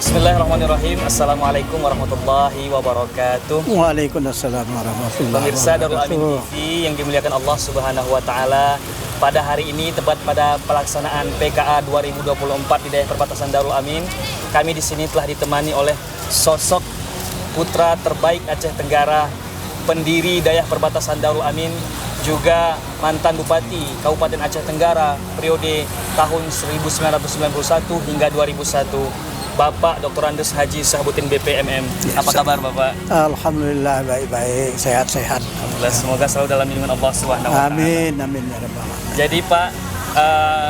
Bismillahirrahmanirrahim. Assalamualaikum warahmatullahi wabarakatuh. Waalaikumsalam warahmatullahi Pemirsa Darul Amin wabarakatuh. TV yang dimuliakan Allah Subhanahu wa taala. Pada hari ini tepat pada pelaksanaan PKA 2024 di daerah perbatasan Darul Amin, kami di sini telah ditemani oleh sosok putra terbaik Aceh Tenggara, pendiri daerah perbatasan Darul Amin, juga mantan Bupati Kabupaten Aceh Tenggara periode tahun 1991 hingga 2001. Bapak Dr. Andes Haji Sahabuddin BPMM. Apa kabar Bapak? Alhamdulillah baik-baik, sehat-sehat. Alhamdulillah, semoga selalu dalam lindungan Allah Subhanahu wa taala. Amin, amin ya rabbal alamin. Jadi Pak,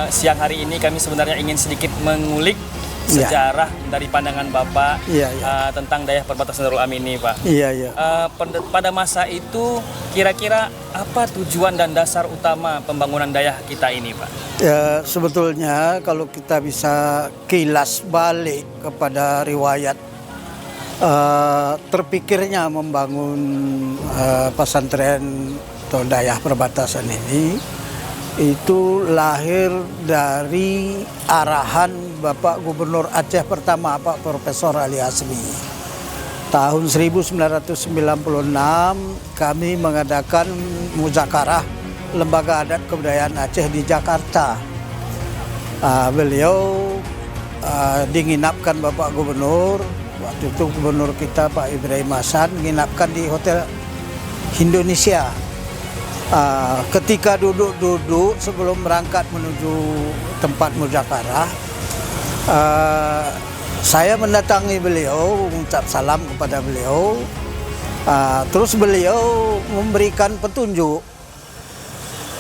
siang hari ini kami sebenarnya ingin sedikit mengulik sejarah dari pandangan Bapak tentang daerah perbatasan Darul Amin ini, Pak. Iya. Pada masa itu kira-kira apa tujuan dan dasar utama pembangunan daerah kita ini, Pak? Ya, sebetulnya kalau kita bisa kilas balik kepada riwayat terpikirnya membangun pesantren atau daerah perbatasan ini, itu lahir dari arahan Bapak Gubernur Aceh pertama, Pak Profesor Ali Hasmi. Tahun 1996 kami mengadakan muzakarah Lembaga Adat Kebudayaan Aceh di Jakarta. Beliau dinginapkan Bapak Gubernur, waktu itu Gubernur kita Pak Ibrahim Hasan, menginapkan di Hotel Indonesia. Ketika duduk-duduk sebelum berangkat menuju tempat muzakarah, saya mendatangi beliau, mengucap salam kepada beliau. Terus beliau memberikan petunjuk,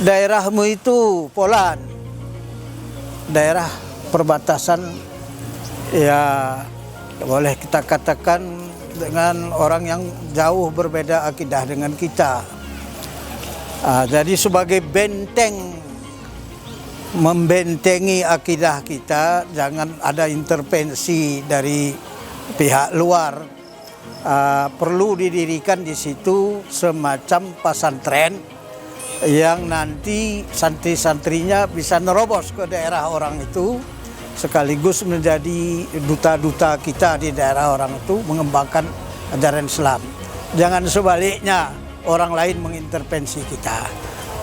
daerahmu itu Polan, daerah perbatasan, ya boleh kita katakan dengan orang yang jauh berbeda akidah dengan kita. Jadi sebagai benteng, membentengi akidah kita, jangan ada intervensi dari pihak luar. Perlu didirikan di situ semacam pesantren yang nanti santri-santrinya bisa nerobos ke daerah orang itu, sekaligus menjadi duta-duta kita di daerah orang itu, mengembangkan ajaran Islam. Jangan sebaliknya, orang lain mengintervensi kita.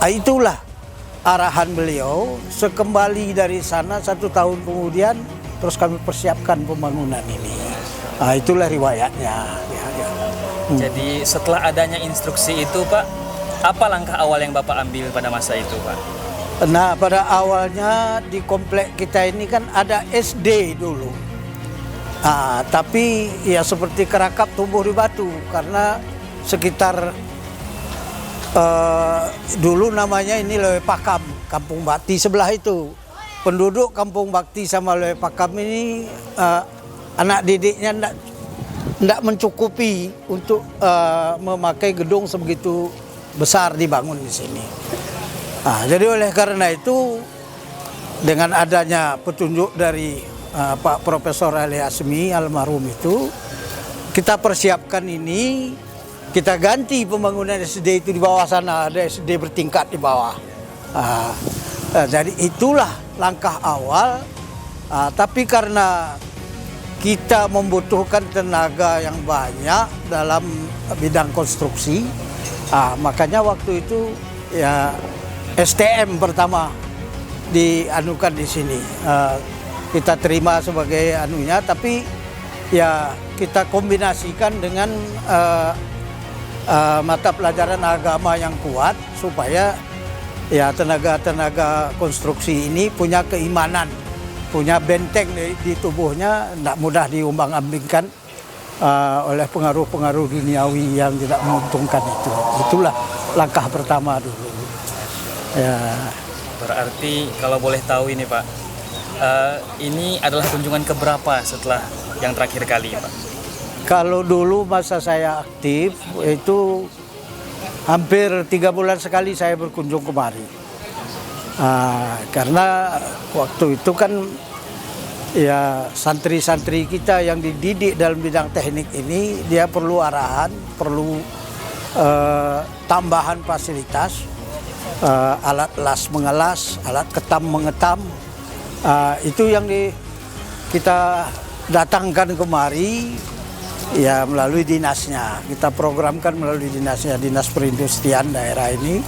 Itulah arahan beliau. Sekembali dari sana 1 tahun kemudian, terus kami persiapkan pembangunan ini. Itulah riwayatnya. Jadi setelah adanya instruksi itu, Pak, apa langkah awal yang Bapak ambil pada masa itu, Pak? Nah, pada awalnya di komplek kita ini kan ada SD dulu. Tapi ya seperti kerakap tumbuh di batu, karena sekitar dulu namanya ini Loe Pakam, Kampung Bakti sebelah itu. Penduduk Kampung Bakti sama Loe Pakam ini anak didiknya tidak mencukupi untuk memakai gedung sebegitu besar dibangun di sini. Jadi oleh karena itu, dengan adanya petunjuk dari Pak Profesor Ali Hasmi almarhum itu, kita persiapkan ini. Kita ganti pembangunan SD itu di bawah sana, ada SD bertingkat di bawah. Jadi itulah langkah awal. Tapi karena kita membutuhkan tenaga yang banyak dalam bidang konstruksi, makanya waktu itu ya STM pertama dianukan di sini. Kita terima sebagai anunya, tapi ya kita kombinasikan dengan mata pelajaran agama yang kuat, supaya ya tenaga-tenaga konstruksi ini punya keimanan, punya benteng di tubuhnya, tidak mudah diumbang-ambingkan oleh pengaruh-pengaruh duniawi yang tidak menguntungkan itu. Itulah langkah pertama dulu. Ya. Berarti kalau boleh tahu ini, Pak, ini adalah kunjungan keberapa setelah yang terakhir kali, Pak? Kalau dulu masa saya aktif itu hampir 3 bulan sekali saya berkunjung kemari. Karena waktu itu kan ya santri-santri kita yang dididik dalam bidang teknik ini, dia perlu arahan, perlu tambahan fasilitas, alat las mengelas, alat ketam mengetam. Itu yang kita datangkan kemari ya melalui dinasnya. Kita programkan melalui dinasnya, Dinas Perindustrian daerah ini.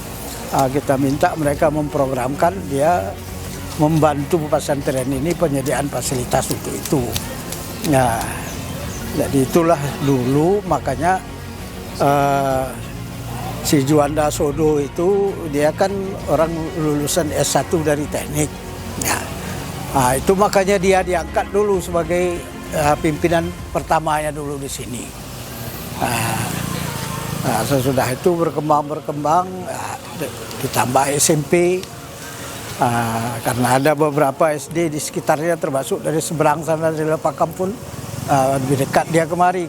Kita minta mereka memprogramkan, dia membantu pesantren ini penyediaan fasilitas untuk itu. Nah, jadi itulah dulu makanya si Juanda Sodo itu dia kan orang lulusan S1 dari teknik. Nah, itu makanya dia diangkat dulu sebagai pimpinan pertamanya dulu di sini. Sesudah itu berkembang, ditambah SMP. Karena ada beberapa SD di sekitarnya, termasuk dari seberang sana dari Lepakam pun lebih dekat dia kemari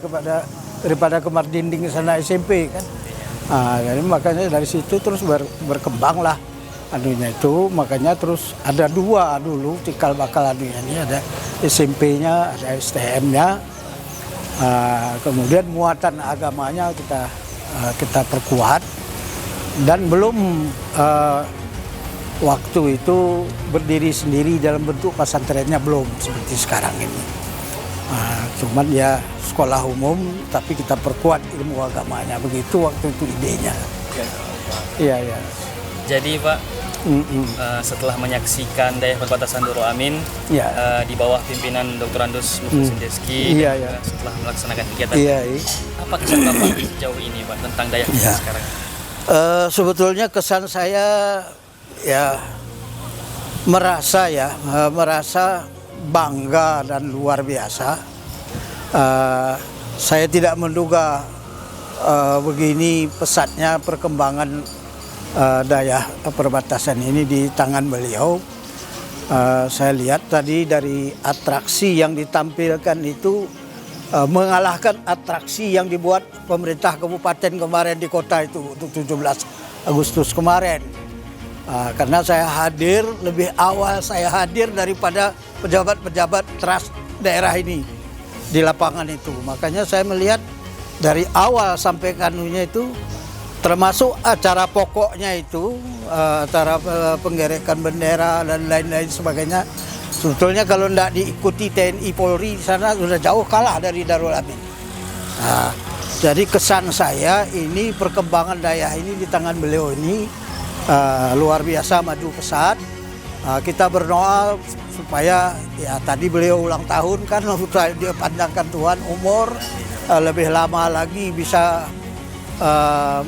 daripada Kemar Dinding sana SMP kan. Jadi makanya dari situ terus berkembang lah anunya itu, makanya terus ada dua dulu cikal bakal anunya ini, ada SMP-nya, ada STM-nya, kemudian muatan agamanya kita perkuat, dan belum waktu itu berdiri sendiri dalam bentuk pesantrennya belum seperti sekarang ini. Cuman ya sekolah umum tapi kita perkuat ilmu agamanya, begitu waktu itu idenya. Iya. Jadi Pak, setelah menyaksikan daerah perbatasan Darul Amin di bawah pimpinan Dr. Andus Mukhlisin Deski, setelah melaksanakan kegiatan, apa kesan Bapak sejauh ini Pak tentang daerah kita sekarang? Sebetulnya kesan saya ya merasa bangga dan luar biasa. Saya tidak menduga begini pesatnya perkembangan daerah perbatasan ini di tangan beliau. Saya lihat tadi dari atraksi yang ditampilkan itu mengalahkan atraksi yang dibuat pemerintah kabupaten kemarin di kota itu untuk 17 Agustus kemarin. Karena saya hadir lebih awal, saya hadir daripada pejabat-pejabat trust daerah ini di lapangan itu. Makanya saya melihat dari awal sampai kanunya itu, termasuk acara pokoknya itu, acara penggerekan bendera dan lain-lain sebagainya. Sebetulnya kalau tidak diikuti TNI Polri di sana sudah jauh kalah dari Darul Amin. Jadi kesan saya ini perkembangan daerah ini di tangan beliau ini luar biasa maju pesat. Kita berdoa supaya ya tadi beliau ulang tahun kan, dia panjangkan Tuhan umur, lebih lama lagi bisa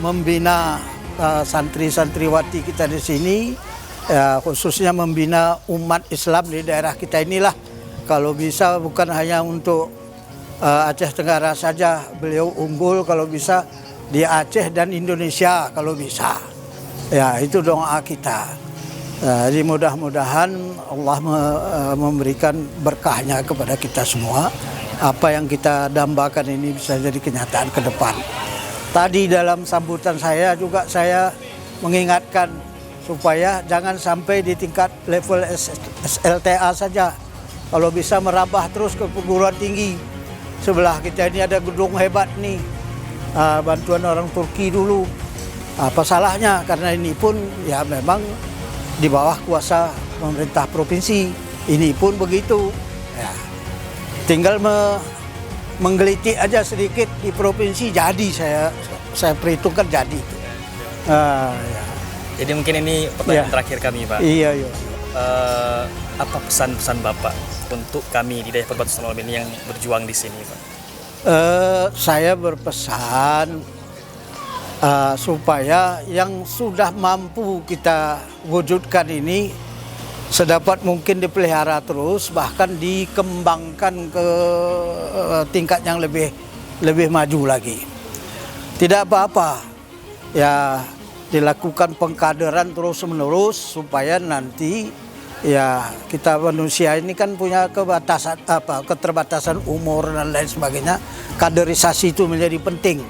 membina santri-santriwati kita di sini, khususnya membina umat Islam di daerah kita inilah. Kalau bisa bukan hanya untuk Aceh Tenggara saja, beliau unggul kalau bisa di Aceh dan Indonesia kalau bisa. Ya, itu doa kita. Jadi mudah-mudahan Allah memberikan berkahnya kepada kita semua. Apa yang kita dambakan ini bisa jadi kenyataan ke depan. Tadi dalam sambutan saya juga saya mengingatkan supaya jangan sampai di tingkat level SLTA saja. Kalau bisa merambah terus ke perguruan tinggi. Sebelah kita ini ada gedung hebat nih, bantuan orang Turki dulu. Apa salahnya, karena ini pun ya memang di bawah kuasa pemerintah provinsi. Ini pun begitu. Ya. Tinggal menggelitik aja sedikit di provinsi jadi saya perhitungkan jadi. Ya. Jadi mungkin ini pertanyaan terakhir kami Pak. Iya. Apa pesan-pesan Bapak untuk kami di daerah perbatasan Darul Amin yang berjuang di sini Pak? Saya berpesan supaya yang sudah mampu kita wujudkan ini sedapat mungkin dipelihara terus, bahkan dikembangkan ke tingkat yang lebih maju lagi. Tidak apa-apa ya, dilakukan pengkaderan terus-menerus supaya nanti ya kita manusia ini kan punya keterbatasan umur dan lain sebagainya. Kaderisasi itu menjadi penting.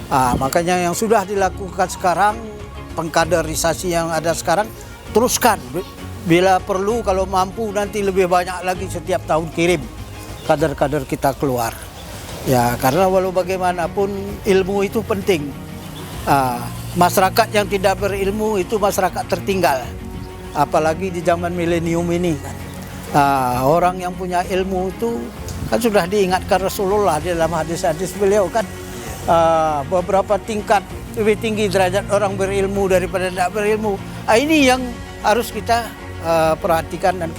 Makanya yang sudah dilakukan sekarang, pengkaderisasi yang ada sekarang, teruskan. Bila perlu, kalau mampu nanti lebih banyak lagi setiap tahun kirim kader-kader kita keluar. Ya, karena walau bagaimanapun ilmu itu penting. Masyarakat yang tidak berilmu itu masyarakat tertinggal. Apalagi di zaman milenium ini. Orang yang punya ilmu itu Kan sudah diingatkan Rasulullah di dalam hadis-hadis beliau kan, beberapa tingkat lebih tinggi derajat orang berilmu daripada tidak berilmu. Ini yang harus kita perhatikan dan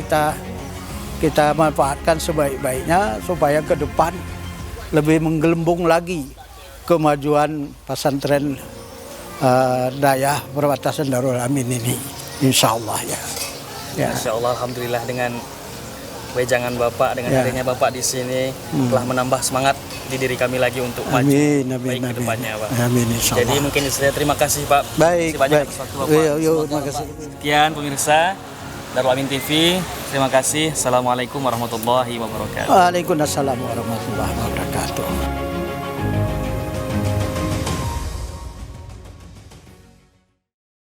kita manfaatkan sebaik-baiknya supaya ke depan lebih menggelembung lagi kemajuan pesantren Dayah Perbatasan Darul Amin ini, insya Allah ya. Insya Allah, alhamdulillah dengan wejangan Bapak, dengan hadirnya Bapak di sini telah menambah semangat di diri kami lagi untuk maju baik ke depannya, Pak. Amin, insya Allah. Jadi mungkin saya terima kasih, Pak. Baik, terima kasih banyak baik. atas waktu Bapak. Terima kasih. Sekian pemirsa Darul Amin TV. Terima kasih. Assalamualaikum warahmatullahi wabarakatuh. Waalaikumsalam warahmatullahi wabarakatuh.